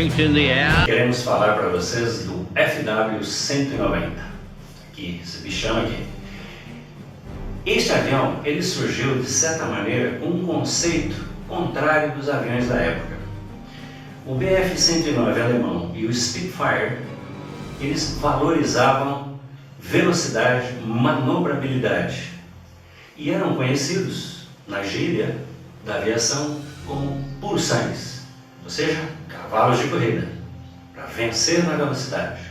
strength in the air. Queremos falar para vocês do FW-190, que esse bichão aqui. Este avião, ele surgiu de certa maneira com um conceito contrário dos aviões da época. O Bf-109 alemão e o Spitfire, eles valorizavam velocidade, manobrabilidade e eram conhecidos na gíria da aviação como puros sangues, ou seja, cavalos de corrida, para vencer na velocidade.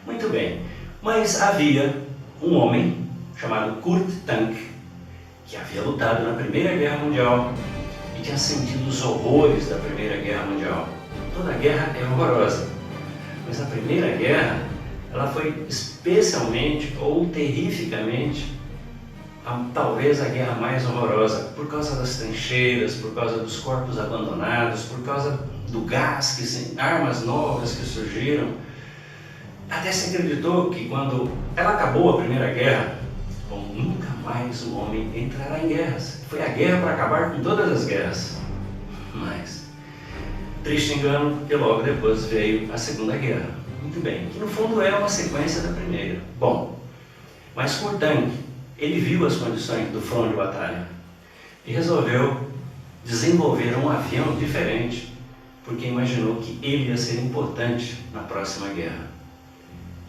Muito bem, mas havia um homem chamado Kurt Tank, que havia lutado na Primeira Guerra Mundial e tinha sentido os horrores da Primeira Guerra Mundial. Toda guerra é horrorosa, mas a Primeira Guerra, ela foi especialmente ou terrificamente, talvez a guerra mais horrorosa, por causa das trincheiras, por causa dos corpos abandonados, por causa do gás, armas novas que surgiram. Até se acreditou que quando ela acabou a Primeira Guerra, bom, nunca mais o homem entrará em guerras. Foi a guerra para acabar com todas as guerras. Mas, triste engano, porque logo depois veio a Segunda Guerra. Muito bem, que no fundo é uma sequência da primeira. Bom, mas Kurt Tank, ele viu as condições do front de batalha e resolveu desenvolver um avião diferente, porque imaginou que ele ia ser importante na próxima guerra.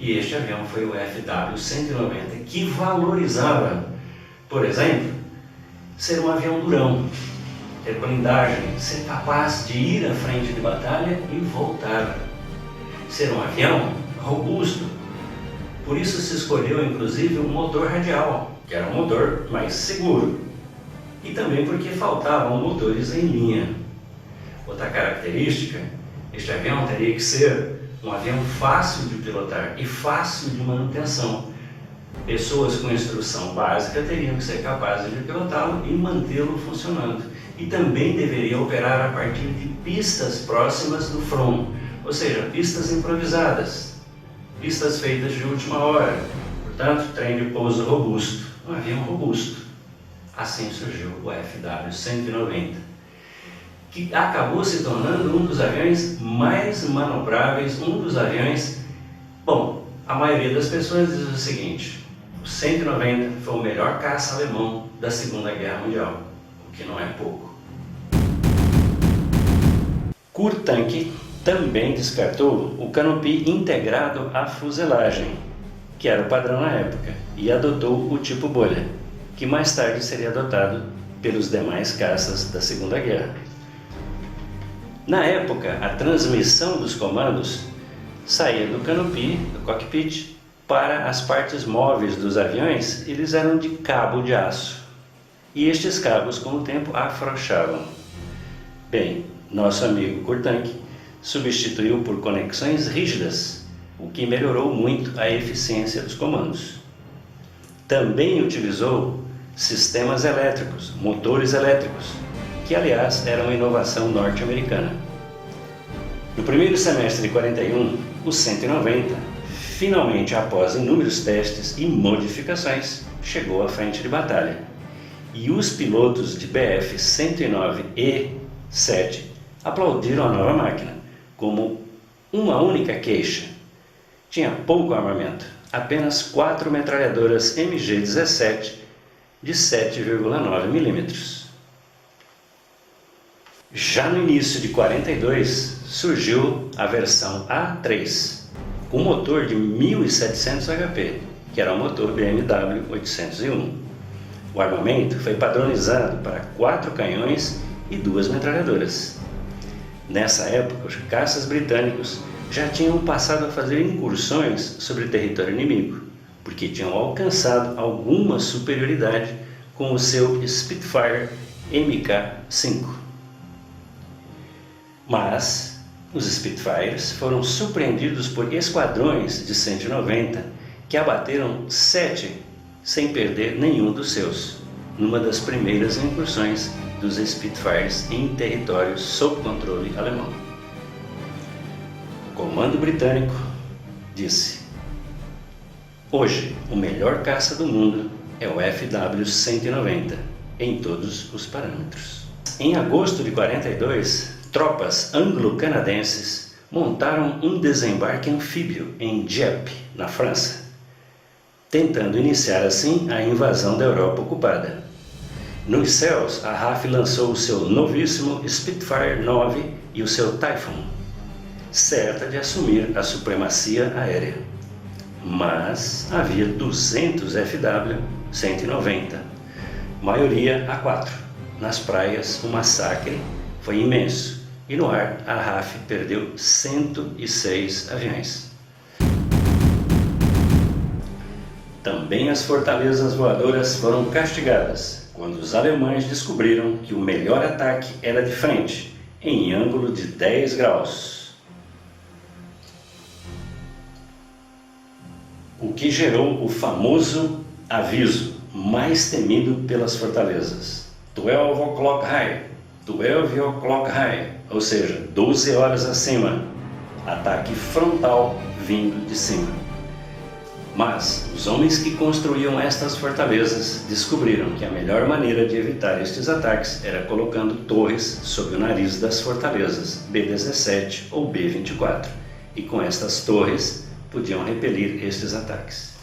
E este avião foi o FW-190, que valorizava, por exemplo, ser um avião durão, ter blindagem, ser capaz de ir à frente de batalha e voltar, ser um avião robusto. Por isso se escolheu inclusive um motor radial, que era um motor mais seguro, e também porque faltavam motores em linha. Outra característica, este avião teria que ser um avião fácil de pilotar e fácil de manutenção. Pessoas com instrução básica teriam que ser capazes de pilotá-lo e mantê-lo funcionando. E também deveria operar a partir de pistas próximas do front, ou seja, pistas improvisadas, pistas feitas de última hora. Portanto, trem de pouso robusto, um avião robusto. Assim surgiu o FW-190, que acabou se tornando um dos aviões mais manobráveis, um dos aviões... Bom, a maioria das pessoas diz o seguinte: o 190 foi o melhor caça alemão da Segunda Guerra Mundial, o que não é pouco. Kurt Tank também descartou o canopy integrado à fuselagem, que era o padrão na época, e adotou o tipo bolha, que mais tarde seria adotado pelos demais caças da Segunda Guerra. Na época, a transmissão dos comandos saía do canopy, do cockpit, para as partes móveis dos aviões. Eles eram de cabo de aço, e estes cabos com o tempo afrouxavam. Bem, nosso amigo Kurt Tank substituiu por conexões rígidas, o que melhorou muito a eficiência dos comandos. Também utilizou sistemas elétricos, motores elétricos, que aliás era uma inovação norte-americana. No primeiro semestre de 41, o 190, finalmente após inúmeros testes e modificações, chegou à frente de batalha. E os pilotos de Bf-109E-7 aplaudiram a nova máquina, como uma única queixa: tinha pouco armamento, apenas 4 metralhadoras MG-17 de 7,9 mm. Já no início de 42 surgiu a versão A3, com motor de 1700 HP, que era o motor BMW 801. O armamento foi padronizado para 4 canhões e 2 metralhadoras. Nessa época, os caças britânicos já tinham passado a fazer incursões sobre território inimigo, porque tinham alcançado alguma superioridade com o seu Spitfire Mk5. Mas os Spitfires foram surpreendidos por esquadrões de 190 que abateram 7 sem perder nenhum dos seus, numa das primeiras incursões dos Spitfires em território sob controle alemão. O comando britânico disse: hoje o melhor caça do mundo é o FW-190 em todos os parâmetros. Em agosto de 42, tropas anglo-canadenses montaram um desembarque anfíbio em Dieppe, na França, tentando iniciar assim a invasão da Europa ocupada. Nos céus, a RAF lançou o seu novíssimo Spitfire 9 e o seu Typhoon, certa de assumir a supremacia aérea. Mas havia 200 FW-190, maioria A4. Nas praias, o massacre foi imenso e no ar a RAF perdeu 106 aviões. Também as fortalezas voadoras foram castigadas quando os alemães descobriram que o melhor ataque era de frente, em ângulo de 10 graus. O que gerou o famoso aviso mais temido pelas fortalezas: 12 o'clock high, 12 o'clock high, ou seja, 12 horas acima, ataque frontal vindo de cima. Mas os homens que construíam estas fortalezas descobriram que a melhor maneira de evitar estes ataques era colocando torres sob o nariz das fortalezas B-17 ou B-24, e com estas torres podiam repelir estes ataques.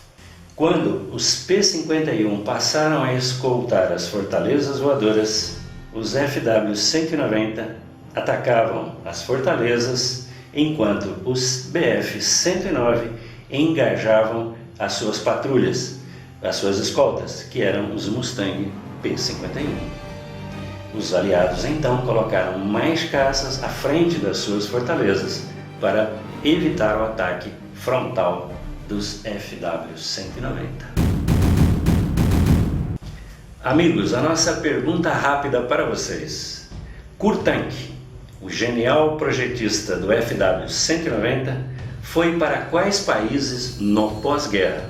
Quando os P-51 passaram a escoltar as fortalezas voadoras, os FW-190 atacavam as fortalezas, enquanto os Bf-109 engajavam as suas patrulhas, as suas escoltas, que eram os Mustang P-51. Os aliados então colocaram mais caças à frente das suas fortalezas para evitar o ataque frontal dos FW-190. Amigos, a nossa pergunta rápida para vocês: Kurtank, o genial projetista do FW-190, foi para quais países no pós-guerra?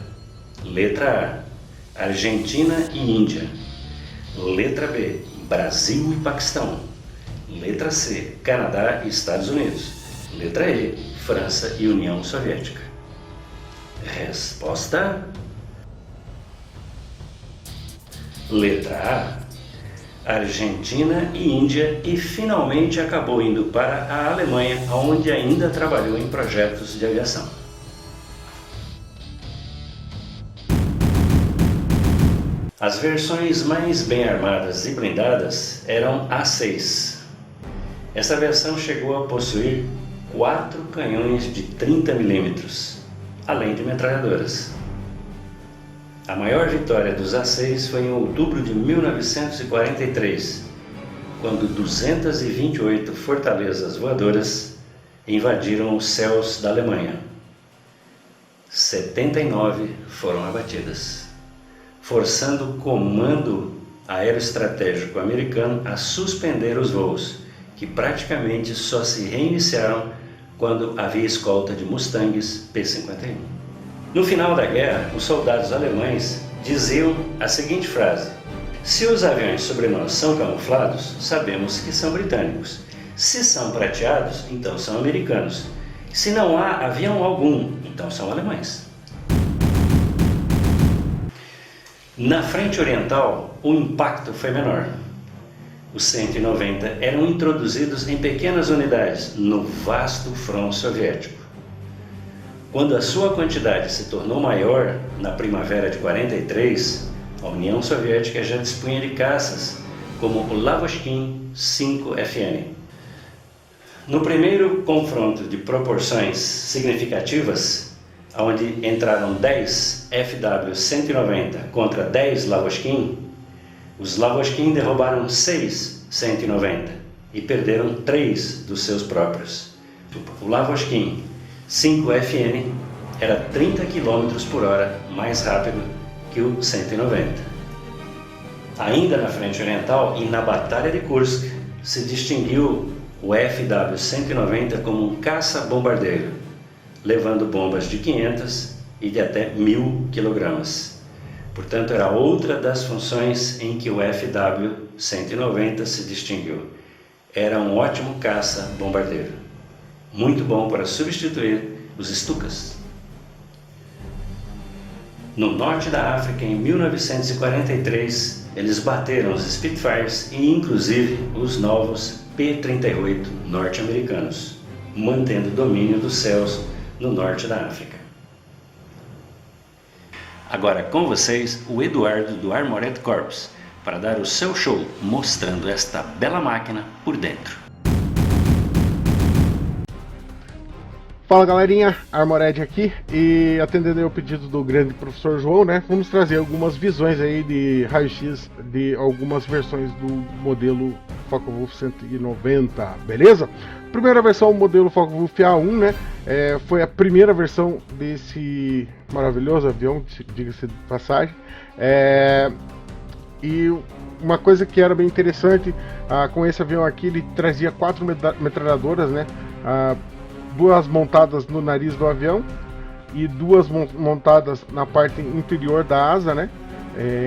Letra A: Argentina e Índia. Letra B: Brasil e Paquistão. Letra C: Canadá e Estados Unidos. Letra E: França e União Soviética. Resposta: letra A: Argentina e Índia, e finalmente acabou indo para a Alemanha, onde ainda trabalhou em projetos de aviação. As versões mais bem armadas e blindadas eram A6. Essa versão chegou a possuir 4 canhões de 30 mm, além de metralhadoras. A maior vitória dos A6 foi em outubro de 1943, quando 228 fortalezas voadoras invadiram os céus da Alemanha. 79 foram abatidas, forçando o Comando Aeroestratégico Americano a suspender os voos, que praticamente só se reiniciaram quando havia escolta de Mustangs P-51. No final da guerra, os soldados alemães diziam a seguinte frase: se os aviões sobre nós são camuflados, sabemos que são britânicos. Se são prateados, então são americanos. Se não há avião algum, então são alemães. Na frente oriental, o impacto foi menor. Os 190 eram introduzidos em pequenas unidades no vasto front soviético. Quando a sua quantidade se tornou maior, na primavera de 43, a União Soviética já dispunha de caças, como o Lavochkin 5FN. No primeiro confronto de proporções significativas, onde entraram 10 FW-190 contra 10 Lavochkin, os Lavochkin derrubaram 6 190 e perderam 3 dos seus próprios. O Lavochkin 5FN era 30 km por hora mais rápido que o 190. Ainda na frente oriental e na Batalha de Kursk, se distinguiu o FW-190 como um caça-bombardeiro, levando bombas de 500 e de até 1000 kg. Portanto, era outra das funções em que o FW-190 se distinguiu. Era um ótimo caça-bombardeiro, muito bom para substituir os Stukas. No norte da África, em 1943, eles bateram os Spitfires e inclusive os novos P-38 norte-americanos, mantendo o domínio dos céus no norte da África. Agora com vocês o Eduardo do Armored Corps, para dar o seu show mostrando esta bela máquina por dentro. Fala galerinha, Armored aqui, e atendendo ao pedido do grande professor João, né, vamos trazer algumas visões aí de raio-x de algumas versões do modelo Focke-Wulf 190, beleza? Primeira versão, o modelo Focke-Wulf A1, né, foi a primeira versão desse maravilhoso avião, diga-se de passagem, e uma coisa que era bem interessante, com esse avião aqui, ele trazia 4 metralhadoras, né, duas montadas no nariz do avião e duas montadas na parte interior da asa, né?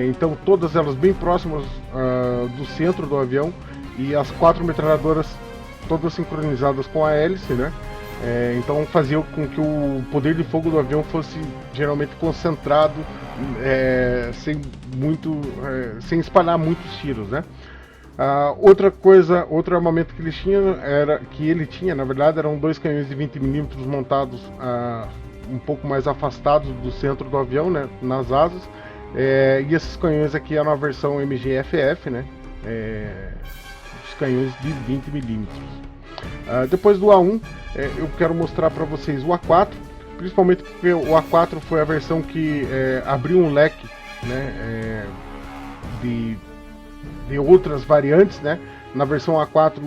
Então todas elas bem próximas do centro do avião, e as 4 metralhadoras todas sincronizadas com a hélice, né? Então fazia com que o poder de fogo do avião fosse geralmente concentrado, sem espalhar muitos tiros, né? Outro armamento que ele tinha, na verdade, eram 2 canhões de 20mm montados um pouco mais afastados do centro do avião, né, nas asas, e esses canhões aqui eram a versão MGFF, né, os canhões de 20mm. Depois do A1, eu quero mostrar para vocês o A4, principalmente porque o A4 foi a versão que abriu um leque, né, de outras variantes, né? Na versão A4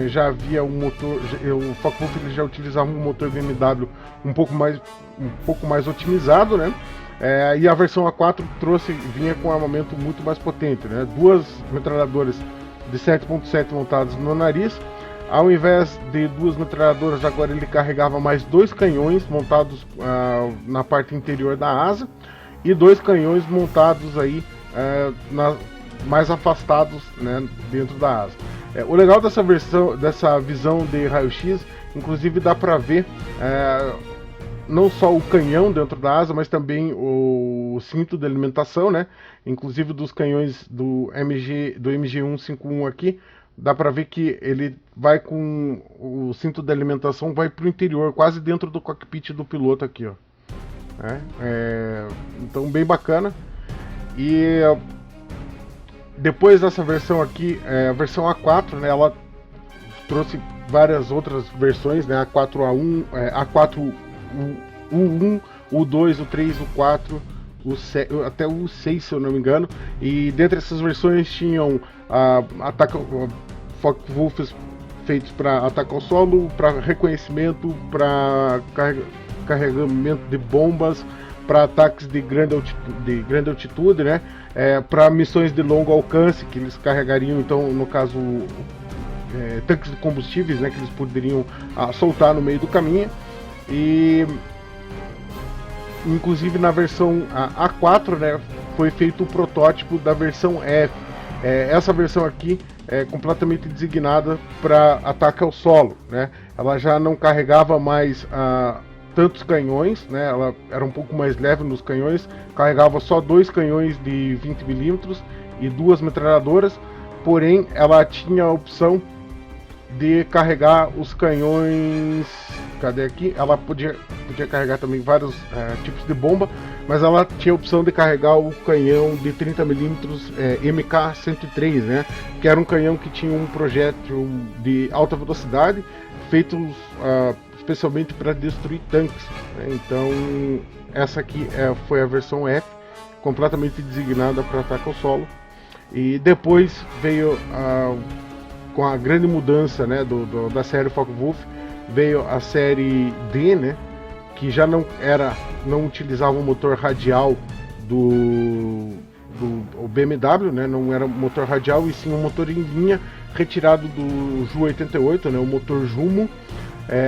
já havia um motor, o Focke-Wulf já utilizava um motor BMW um pouco mais otimizado, né? E a versão A4 vinha com um armamento muito mais potente, né? 2 metralhadoras de 7.7 montadas no nariz. Ao invés de 2 metralhadoras, agora ele carregava mais 2 canhões montados na parte interior da asa, e 2 canhões montados aí mais afastados, né, dentro da asa. O legal dessa visão de raio-x, inclusive dá para ver não só o canhão dentro da asa, mas também o cinto de alimentação, né? Inclusive dos canhões do MG151 aqui, dá para ver que ele vai com o cinto de alimentação, vai para o interior, quase dentro do cockpit do piloto aqui, ó. Então bem bacana. E depois dessa versão aqui, a versão A4, né, ela trouxe várias outras versões, né, A4A1, A4U1, U2, U3, U4, até o U6, se eu não me engano. E dentre essas versões tinham Focke-Wulfs feitos para ataque ao solo, para reconhecimento, para carregamento de bombas, para ataques de grande altitude, né? Para missões de longo alcance, que eles carregariam, então, no caso, tanques de combustíveis, né, que eles poderiam soltar no meio do caminho. E inclusive na versão A4, né, foi feito o protótipo da versão F. Essa versão aqui é completamente designada para ataque ao solo, né? Ela já não carregava mais tantos canhões, né? Ela era um pouco mais leve nos canhões, carregava só 2 canhões de 20mm e 2 metralhadoras, porém ela tinha a opção de carregar os canhões. Cadê aqui? Ela podia carregar também vários tipos de bomba, mas ela tinha a opção de carregar o canhão de 30mm MK103, né? Que era um canhão que tinha um projétil de alta velocidade, feito especialmente para destruir tanques, né? Então essa aqui foi a versão F, completamente designada para ataque ao solo. E depois veio com a grande mudança, né, da série Focke-Wulf, veio a série D, né, que já não utilizava o motor radial do BMW, né, não era motor radial, e sim um motor em linha retirado do Ju-88, né, o motor Jumo.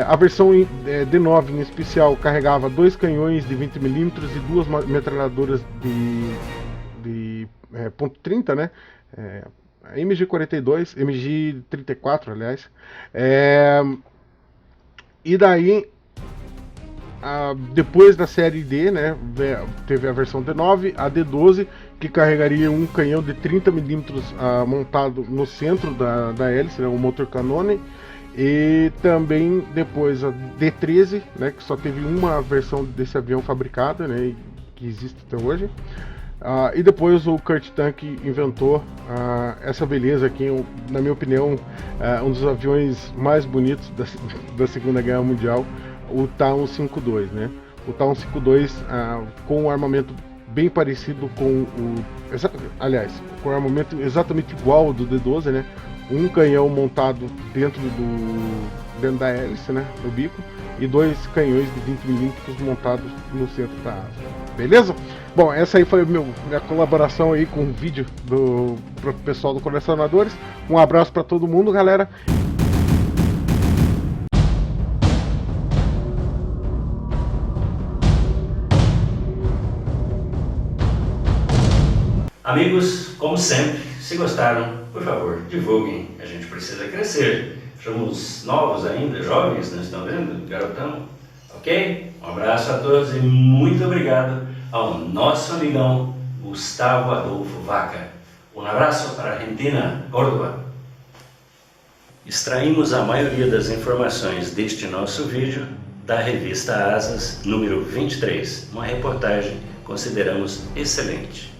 A versão D9 em especial carregava 2 canhões de 20mm e 2 metralhadoras de .30, né? MG42, MG34, aliás. E daí, depois da série D, né, teve a versão D9, a D12, que carregaria um canhão de 30 mm montado no centro da hélice, né, o motor canone. E também depois a D-13, né, que só teve uma versão desse avião fabricada, né, que existe até hoje. E depois o Kurt Tank inventou essa beleza aqui, na minha opinião, um dos aviões mais bonitos da Segunda Guerra Mundial, o Ta-152, né? O Ta-152 com um armamento bem parecido com com o armamento exatamente igual ao do D-12, né? Um canhão montado dentro da hélice, né, no bico, e 2 canhões de 20 mm montados no centro da asa. Beleza? Bom, essa aí foi minha colaboração aí com o vídeo pro pessoal do Colecionadores. Um abraço para todo mundo, galera. Amigos, como sempre, se gostaram, por favor, divulguem. A gente precisa crescer. Somos novos ainda, jovens, não estão vendo? Garotão. Ok? Um abraço a todos e muito obrigado ao nosso amigão Gustavo Adolfo Vaca. Um abraço para a Argentina, Córdoba. Extraímos a maioria das informações deste nosso vídeo da revista Asas, número 23. Uma reportagem que consideramos excelente.